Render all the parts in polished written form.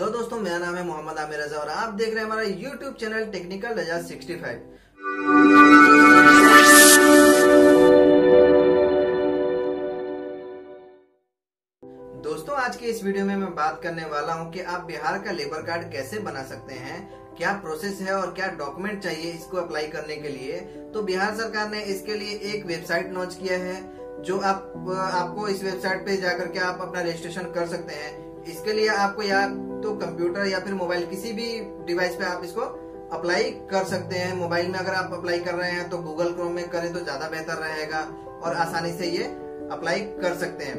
Hello दोस्तों, मेरा नाम है मोहम्मद आमिर रजा और आप देख रहे हैं हमारा यूट्यूब चैनल टेक्निकल रजा 65। दोस्तों, आज के इस वीडियो में मैं बात करने वाला हूं कि आप बिहार का लेबर कार्ड कैसे बना सकते हैं, क्या प्रोसेस है और क्या डॉक्यूमेंट चाहिए इसको अप्लाई करने के लिए। तो बिहार सरकार ने इसके लिए एक वेबसाइट लॉन्च किया है, जो आपको इस वेबसाइट पे जाकर के आप अपना रजिस्ट्रेशन कर सकते हैं। इसके लिए आपको या तो कंप्यूटर या फिर मोबाइल किसी भी डिवाइस पे आप इसको अप्लाई कर सकते हैं। मोबाइल में अगर आप अप्लाई कर रहे हैं तो गूगल क्रोम में करें तो ज्यादा बेहतर रहेगा और आसानी से ये अप्लाई कर सकते हैं।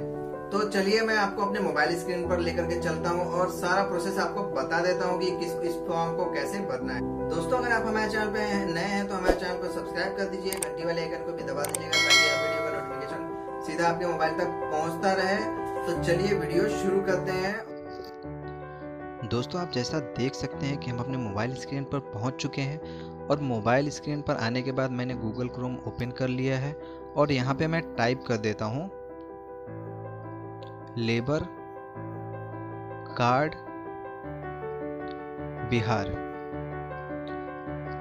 तो चलिए मैं आपको अपने मोबाइल स्क्रीन पर लेकर के चलता हूं और सारा प्रोसेस आपको बता देता हूं कि इस फॉर्म को कैसे भरना है। दोस्तों, अगर आप हमारे चैनल पे नए हैं तो हमारे चैनल को सब्सक्राइब कर दीजिए, घंटी वाले आइकन को भी दबा दीजिएगा ताकि आप वीडियो का नोटिफिकेशन सीधा आपके मोबाइल तक पहुंचता रहे। तो चलिए वीडियो शुरू करते हैं। दोस्तों, आप जैसा देख सकते हैं कि हम अपने मोबाइल स्क्रीन पर पहुंच चुके हैं और मोबाइल स्क्रीन पर आने के बाद मैंने गूगल क्रोम ओपन कर लिया है और यहाँ पे मैं टाइप कर देता हूँ लेबर कार्ड बिहार।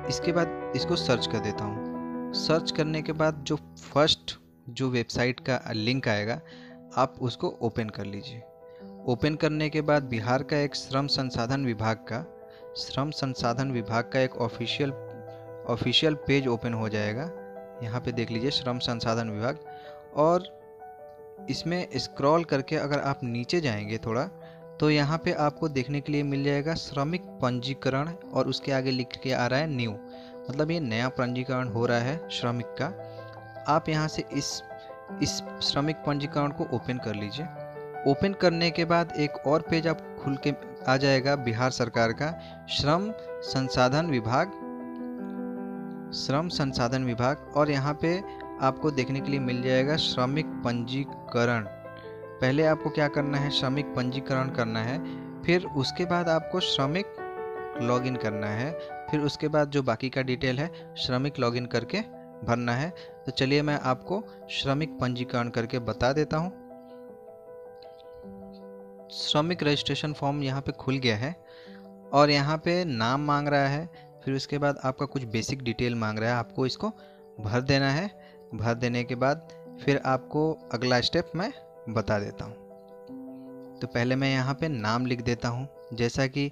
इसके बाद इसको सर्च कर देता हूँ। सर्च करने के बाद जो फर्स्ट जो वेबसाइट का लिंक आएगा आप उसको ओपन कर लीजिए। ओपन करने के बाद बिहार का एक श्रम संसाधन विभाग का एक ऑफिशियल पेज ओपन हो जाएगा। यहाँ पे देख लीजिए श्रम संसाधन विभाग, और इसमें स्क्रॉल करके अगर आप नीचे जाएंगे थोड़ा तो यहाँ पे आपको देखने के लिए मिल जाएगा श्रमिक पंजीकरण, और उसके आगे लिख के आ रहा है न्यू, मतलब ये नया पंजीकरण हो रहा है श्रमिक का। आप यहाँ से इस श्रमिक पंजीकरण को ओपन कर लीजिए। ओपन करने के बाद एक और पेज आप खुल के आ जाएगा बिहार सरकार का श्रम संसाधन विभाग, और यहाँ पे आपको देखने के लिए मिल जाएगा श्रमिक पंजीकरण। पहले आपको क्या करना है, श्रमिक पंजीकरण करना है, फिर उसके बाद आपको श्रमिक लॉगिन करना है, फिर उसके बाद जो बाकी का डिटेल है श्रमिक लॉगिन करके भरना है। तो चलिए मैं आपको श्रमिक पंजीकरण करके बता देता हूँ। श्रमिक रजिस्ट्रेशन फॉर्म यहाँ पे खुल गया है और यहाँ पे नाम मांग रहा है, फिर उसके बाद आपका कुछ बेसिक डिटेल मांग रहा है, आपको इसको भर देना है। भर देने के बाद फिर आपको अगला स्टेप मैं बता देता हूँ। तो पहले मैं यहाँ पे नाम लिख देता हूँ, जैसा कि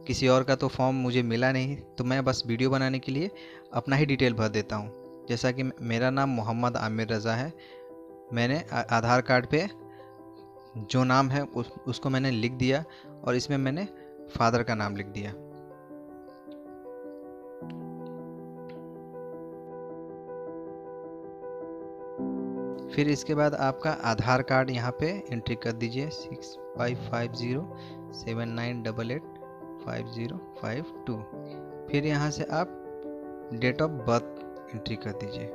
किसी और का तो फॉर्म मुझे मिला नहीं तो मैं बस वीडियो बनाने के लिए अपना ही डिटेल भर देता हूँ। जैसा कि मेरा नाम मोहम्मद आमिर रज़ा है, मैंने आधार कार्ड पे जो नाम है उसको मैंने लिख दिया और इसमें मैंने फादर का नाम लिख दिया। फिर इसके बाद आपका आधार कार्ड यहाँ पे एंट्री कर दीजिए 655079885052। फिर यहाँ से आप डेट ऑफ बर्थ एंट्री कर दीजिए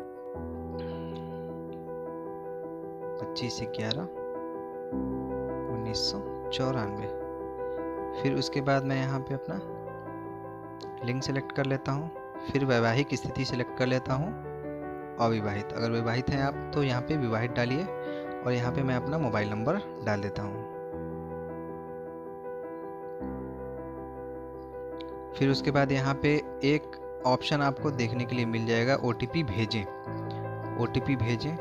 25/11/1994। फिर उसके बाद मैं यहाँ पे अपना लिंग सेलेक्ट कर लेता हूँ। फिर वैवाहिक स्थिति सेलेक्ट कर लेता हूँ, अविवाहित। अगर विवाहित हैं आप तो यहाँ पे विवाहित डालिए, और यहाँ पे मैं अपना मोबाइल नंबर डाल देता हूँ। फिर उसके बाद यहाँ पे एक ऑप्शन आपको देखने के लिए मिल जाएगा OTP भेजें। OTP भेजें।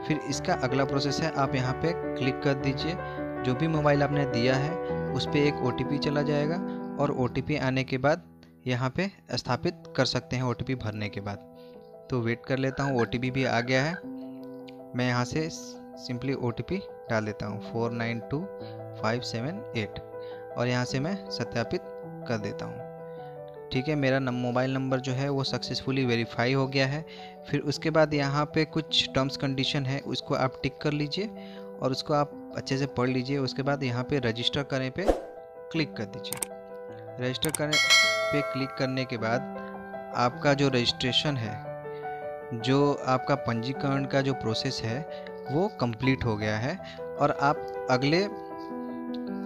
फिर इसका अगला प्रोसेस है, आप यहाँ पे क्लिक कर दीजिए। जो भी मोबाइल आपने दिया है उस पर एक OTP चला जाएगा, और OTP आने के बाद यहाँ पे स्थापित कर सकते हैं OTP भरने के बाद। तो वेट कर लेता हूँ, OTP भी आ गया है। मैं यहाँ से सिंपली OTP डाल देता हूँ 492578, और यहाँ से मैं सत्यापित कर देता हूँ। ठीक है, मेरा मोबाइल नंबर जो है वो सक्सेसफुली वेरीफाई हो गया है। फिर उसके बाद यहाँ पे कुछ टर्म्स कंडीशन है, उसको आप टिक कर लीजिए और उसको आप अच्छे से पढ़ लीजिए। उसके बाद यहाँ पे रजिस्टर करने पे क्लिक कर दीजिए। रजिस्टर करने पे क्लिक करने के बाद आपका जो रजिस्ट्रेशन है, जो आपका पंजीकरण का जो प्रोसेस है वो कंप्लीट हो गया है। और आप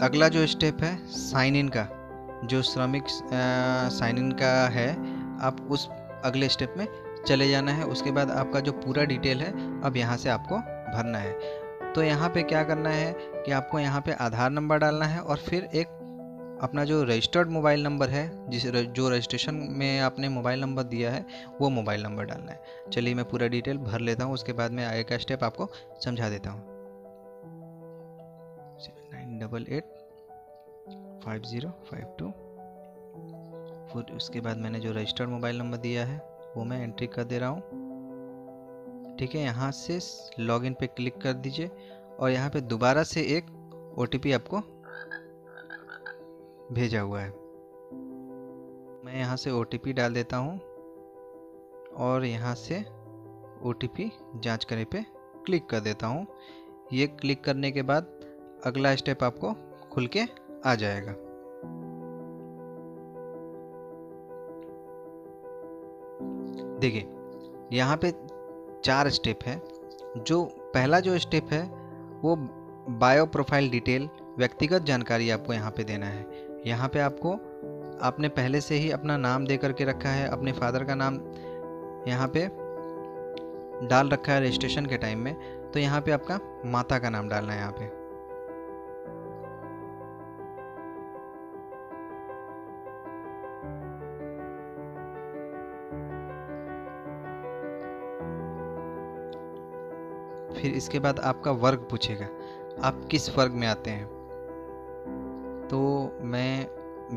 अगला जो स्टेप है साइन इन का, जो श्रमिक साइन इन का है, आप उस अगले स्टेप में चले जाना है। उसके बाद आपका जो पूरा डिटेल है अब यहाँ से आपको भरना है। तो यहाँ पे क्या करना है कि आपको यहाँ पे आधार नंबर डालना है और फिर एक अपना जो रजिस्टर्ड मोबाइल नंबर है, जो रजिस्ट्रेशन में आपने मोबाइल नंबर दिया है, वो मोबाइल नंबर डालना है। चलिए मैं पूरा डिटेल भर लेता हूँ, उसके बाद मैं आगे का स्टेप आपको समझा देता हूँ। 79885052। फिर उसके बाद मैंने जो रजिस्टर्ड मोबाइल नंबर दिया है वो मैं एंट्री कर दे रहा हूँ। ठीक है, यहाँ से लॉगिन पे क्लिक कर दीजिए और यहाँ पे दोबारा से एक OTP आपको भेजा हुआ है। मैं यहाँ से OTP डाल देता हूँ और यहाँ से OTP जांच करने पे क्लिक कर देता हूँ। ये क्लिक करने के बाद अगला स्टेप आपको खुल के आ जाएगा। देखिए यहाँ पे 4 स्टेप है। जो पहला जो स्टेप है वो बायो प्रोफाइल डिटेल, व्यक्तिगत जानकारी आपको यहाँ पे देना है। यहाँ पे आपने पहले से ही अपना नाम दे करके रखा है, अपने फादर का नाम यहाँ पे डाल रखा है रजिस्ट्रेशन के टाइम में, तो यहाँ पे आपका माता का नाम डालना है यहाँ पे। फिर इसके बाद आपका वर्ग पूछेगा, आप किस वर्ग में आते हैं। तो मैं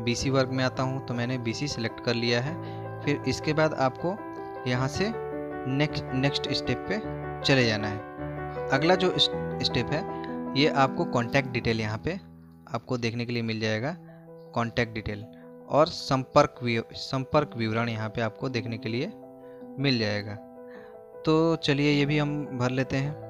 BC वर्ग में आता हूँ, तो मैंने BC सिलेक्ट कर लिया है। फिर इसके बाद आपको यहाँ से नेक्स्ट स्टेप पे चले जाना है। अगला जो स्टेप है ये आपको कॉन्टैक्ट डिटेल यहाँ पे आपको देखने के लिए मिल जाएगा। कॉन्टैक्ट डिटेल और संपर्क विवरण यहाँ पे आपको देखने के लिए मिल जाएगा। तो चलिए ये भी हम भर लेते हैं।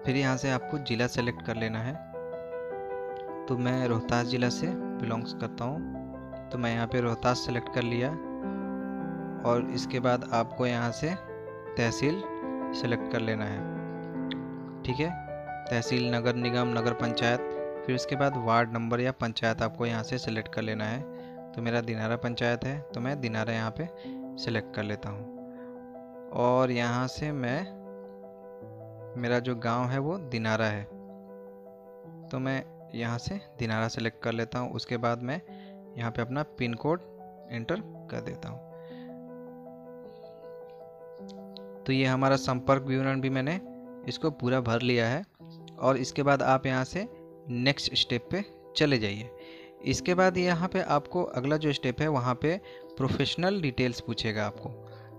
फिर यहाँ से आपको ज़िला सेलेक्ट कर लेना है। तो मैं रोहतास ज़िला से बिलोंग्स करता हूँ, तो मैं यहाँ पे रोहतास सेलेक्ट कर लिया। और इसके बाद आपको यहाँ से तहसील सेलेक्ट कर लेना है। ठीक है, तहसील, नगर निगम, नगर पंचायत। फिर उसके बाद वार्ड नंबर या पंचायत आपको यहाँ से सेलेक्ट कर लेना है। तो मेरा दिनारा पंचायत है, तो मैं दिनारा यहाँ पे सेलेक्ट कर लेता हूँ। और यहाँ से मेरा जो गांव है वो दिनारा है, तो मैं यहाँ से दिनारा सेलेक्ट कर लेता हूँ। उसके बाद मैं यहाँ पे अपना पिन कोड एंटर कर देता हूँ। तो ये हमारा संपर्क विवरण भी मैंने इसको पूरा भर लिया है। और इसके बाद आप यहाँ से नेक्स्ट स्टेप पे चले जाइए। इसके बाद यहाँ पे आपको अगला जो स्टेप है वहाँ पे प्रोफेशनल डिटेल्स पूछेगा आपको।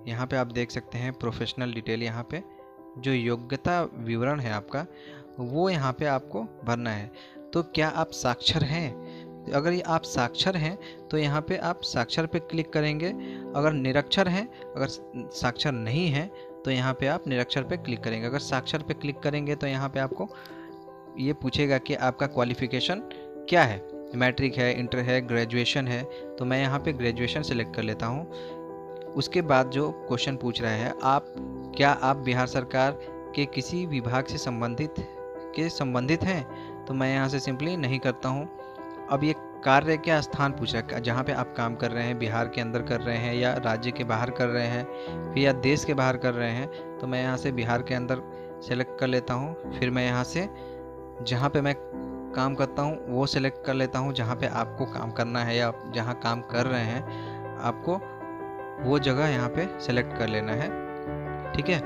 यहाँ पे आप देख सकते हैं प्रोफेशनल डिटेल, यहाँ पे जो योग्यता विवरण है आपका वो यहाँ पे आपको भरना है। तो क्या आप साक्षर हैं? अगर ये आप साक्षर हैं तो यहाँ पे आप साक्षर पे क्लिक करेंगे। अगर निरक्षर हैं, अगर साक्षर नहीं हैं तो यहाँ पे आप निरक्षर पे क्लिक करेंगे। अगर साक्षर पे क्लिक करेंगे तो यहाँ पे आपको ये पूछेगा कि आपका क्वालिफिकेशन क्या है, मैट्रिक है, इंटर है, ग्रेजुएशन है। तो मैं यहाँ पे ग्रेजुएशन सेलेक्ट कर लेता हूँ। उसके बाद जो क्वेश्चन पूछ रहा है, क्या आप बिहार सरकार के किसी विभाग से संबंधित हैं? तो मैं यहाँ से सिंपली नहीं करता हूँ। अब ये कार्य क्या स्थान पूछ रहा है, जहाँ पे आप काम कर रहे हैं, बिहार के अंदर कर रहे हैं या राज्य के बाहर कर रहे हैं फिर या देश के बाहर कर रहे हैं। तो मैं यहाँ से बिहार के अंदर सेलेक्ट कर लेता हूँ। फिर मैं यहाँ से जहाँ पे मैं काम करता हूँ वो सेलेक्ट कर लेता हूँ। जहाँ पे आपको काम करना है या जहाँ काम कर रहे हैं आपको वो जगह यहाँ पे सेलेक्ट कर लेना है। ठीक है,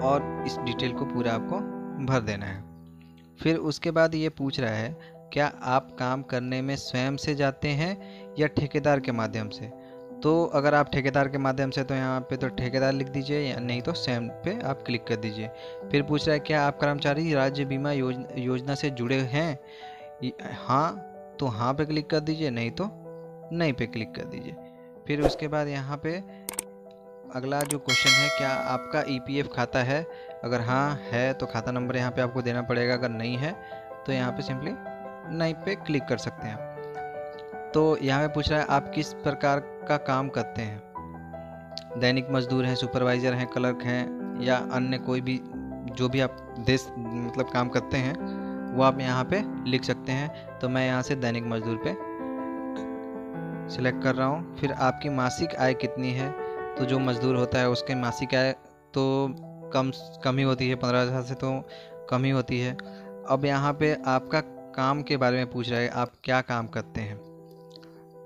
और इस डिटेल को पूरा आपको भर देना है। फिर उसके बाद ये पूछ रहा है, क्या आप काम करने में स्वयं से जाते हैं या ठेकेदार के माध्यम से? तो अगर आप ठेकेदार के माध्यम से तो यहाँ पे तो ठेकेदार लिख दीजिए, या नहीं तो स्वयं पे आप क्लिक कर दीजिए। फिर पूछ रहा है, क्या आप कर्मचारी राज्य बीमा योजना से जुड़े हैं? हाँ, तो हाँ पे क्लिक कर दीजिए, नहीं तो नहीं पे क्लिक कर दीजिए। फिर उसके बाद यहाँ पे अगला जो क्वेश्चन है, क्या आपका EPF खाता है? अगर हाँ है तो खाता नंबर यहाँ पे आपको देना पड़ेगा। अगर नहीं है तो यहाँ पे सिंपली नहीं पे क्लिक कर सकते हैं। तो यहाँ पे पूछ रहा है, आप किस प्रकार का काम करते हैं? दैनिक मजदूर हैं, सुपरवाइज़र हैं, क्लर्क हैं या अन्य कोई भी जो भी आप देश मतलब काम करते हैं वो आप यहाँ पे लिख सकते हैं। तो मैं यहाँ से दैनिक मजदूर पे सिलेक्ट कर रहा हूँ। फिर आपकी मासिक आय कितनी है, तो जो मजदूर होता है उसके मासिक आय तो कम ही होती है, 15,000 से तो कम ही होती है। अब यहाँ पे आपका काम के बारे में पूछ रहा है, आप क्या काम करते हैं।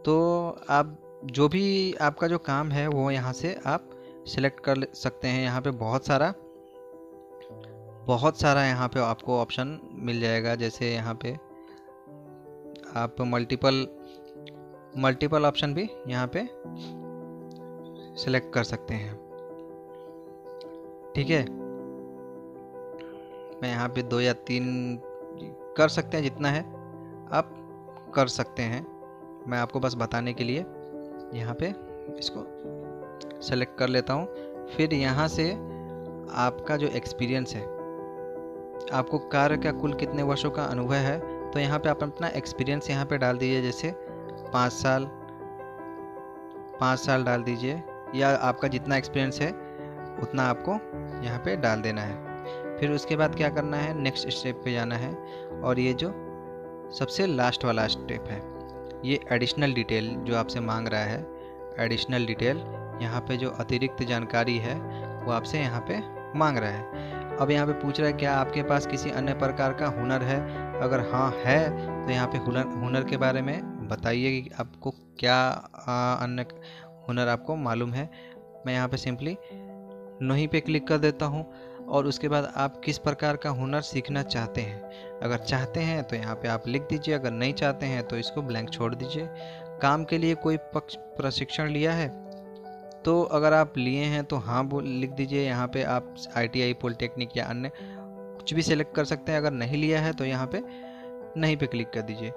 तो आप जो भी आपका जो काम है वो यहाँ से आप सिलेक्ट कर सकते हैं। यहाँ पे बहुत सारा यहाँ पे आपको ऑप्शन मिल जाएगा। जैसे यहाँ पे आप मल्टीपल ऑप्शन भी यहाँ पे सिलेक्ट कर सकते हैं। ठीक है, मैं यहाँ पे 2 या 3 कर सकते हैं, जितना है आप कर सकते हैं। मैं आपको बस बताने के लिए यहाँ पे इसको सेलेक्ट कर लेता हूँ। फिर यहाँ से आपका जो एक्सपीरियंस है, आपको कार्य का कुल कितने वर्षों का अनुभव है, तो यहाँ पे आप अपना एक्सपीरियंस यहाँ पे डाल दीजिए। जैसे 5 साल डाल दीजिए, या आपका जितना एक्सपीरियंस है उतना आपको यहाँ पे डाल देना है। फिर उसके बाद क्या करना है, नेक्स्ट स्टेप पे जाना है। और ये जो सबसे लास्ट वाला स्टेप है, ये एडिशनल डिटेल जो आपसे मांग रहा है, एडिशनल डिटेल यहाँ पे जो अतिरिक्त जानकारी है वो आपसे यहाँ पे मांग रहा है। अब यहाँ पे पूछ रहा है क्या आपके पास किसी अन्य प्रकार का हुनर है। अगर हाँ है तो यहाँ पे हुनर के बारे में बताइए कि आपको क्या अन्य हुनर आपको मालूम है। मैं यहाँ पे सिंपली नहीं पे क्लिक कर देता हूँ। और उसके बाद आप किस प्रकार का हुनर सीखना चाहते हैं। अगर चाहते हैं तो यहाँ पे आप लिख दीजिए, अगर नहीं चाहते हैं तो इसको ब्लैंक छोड़ दीजिए। काम के लिए कोई प्रशिक्षण लिया है, तो अगर आप लिए हैं तो हाँ लिख दीजिए। यहाँ पे आप ITI, पॉलिटेक्निक या अन्य कुछ भी सिलेक्ट कर सकते हैं। अगर नहीं लिया है तो यहाँ पे नहीं पे क्लिक कर दीजिए।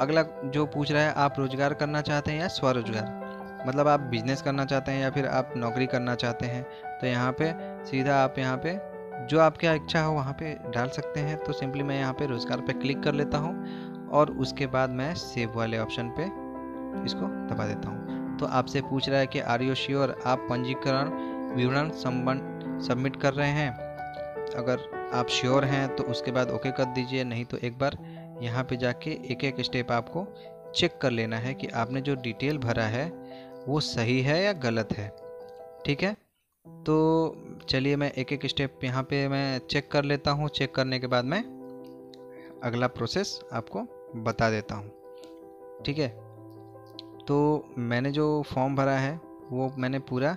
अगला जो पूछ रहा है, आप रोजगार करना चाहते हैं या स्वरोजगार, मतलब आप बिजनेस करना चाहते हैं या फिर आप नौकरी करना चाहते हैं। तो यहाँ पे सीधा आप यहाँ पे जो आपकी इच्छा हो वहाँ पे डाल सकते हैं। तो सिंपली मैं यहाँ पे रोजगार पे क्लिक कर लेता हूँ और उसके बाद मैं सेव वाले ऑप्शन पे इसको दबा देता हूँ। तो आपसे पूछ रहा है कि आर यू श्योर, आप पंजीकरण विवरण सबमिट कर रहे हैं। अगर आप श्योर हैं तो उसके बाद ओके कर दीजिए, नहीं तो एक बार यहाँ पे जाके एक एक स्टेप आपको चेक कर लेना है कि आपने जो डिटेल भरा है वो सही है या गलत है। ठीक है, तो चलिए मैं एक एक स्टेप यहाँ पे मैं चेक कर लेता हूँ। चेक करने के बाद मैं अगला प्रोसेस आपको बता देता हूँ। ठीक है, तो मैंने जो फॉर्म भरा है वो मैंने पूरा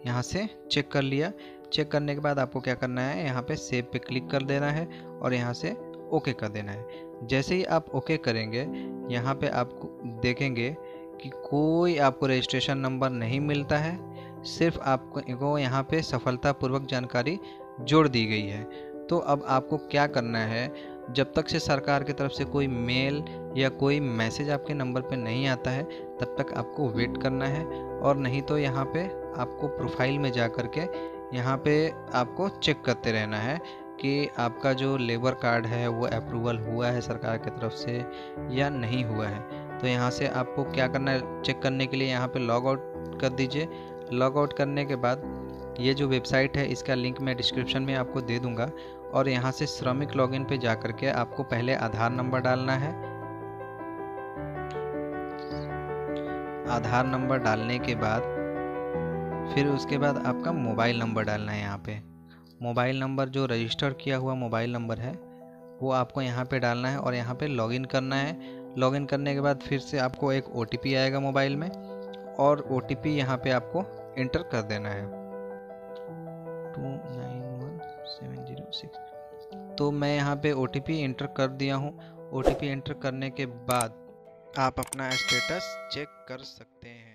यहाँ से चेक कर लिया। चेक करने के बाद आपको क्या करना है, यहाँ पे सेव पे क्लिक कर देना है और यहाँ से ओके कर देना है। जैसे ही आप ओके करेंगे, यहाँ पे आपको देखेंगे कि कोई आपको रजिस्ट्रेशन नंबर नहीं मिलता है, सिर्फ आपको यहाँ पे सफलतापूर्वक जानकारी जोड़ दी गई है। तो अब आपको क्या करना है, जब तक से सरकार की तरफ से कोई मेल या कोई मैसेज आपके नंबर पे नहीं आता है तब तक आपको वेट करना है। और नहीं तो यहाँ पे आपको प्रोफाइल में जा कर के यहाँ पे आपको चेक करते रहना है कि आपका जो लेबर कार्ड है वो अप्रूवल हुआ है सरकार की तरफ से या नहीं हुआ है। तो यहाँ से आपको क्या करना है, चेक करने के लिए यहाँ पे लॉग आउट कर दीजिए। लॉग आउट करने के बाद ये जो वेबसाइट है इसका लिंक मैं डिस्क्रिप्शन में आपको दे दूंगा। और यहाँ से श्रमिक लॉगिन पे जा कर के आपको पहले आधार नंबर डालना है। आधार नंबर डालने के बाद फिर उसके बाद आपका मोबाइल नंबर डालना है। यहाँ पे मोबाइल नंबर जो रजिस्टर किया हुआ मोबाइल नंबर है वो आपको यहाँ पे डालना है और यहाँ पे लॉगिन करना है। लॉगिन करने के बाद फिर से आपको एक OTP आएगा मोबाइल में और OTP यहाँ पे आपको इंटर कर देना है 291706। तो मैं यहाँ पे OTP इंटर कर दिया हूँ। OTP इंटर करने के बाद आप अपना स्टेटस चेक कर सकते हैं।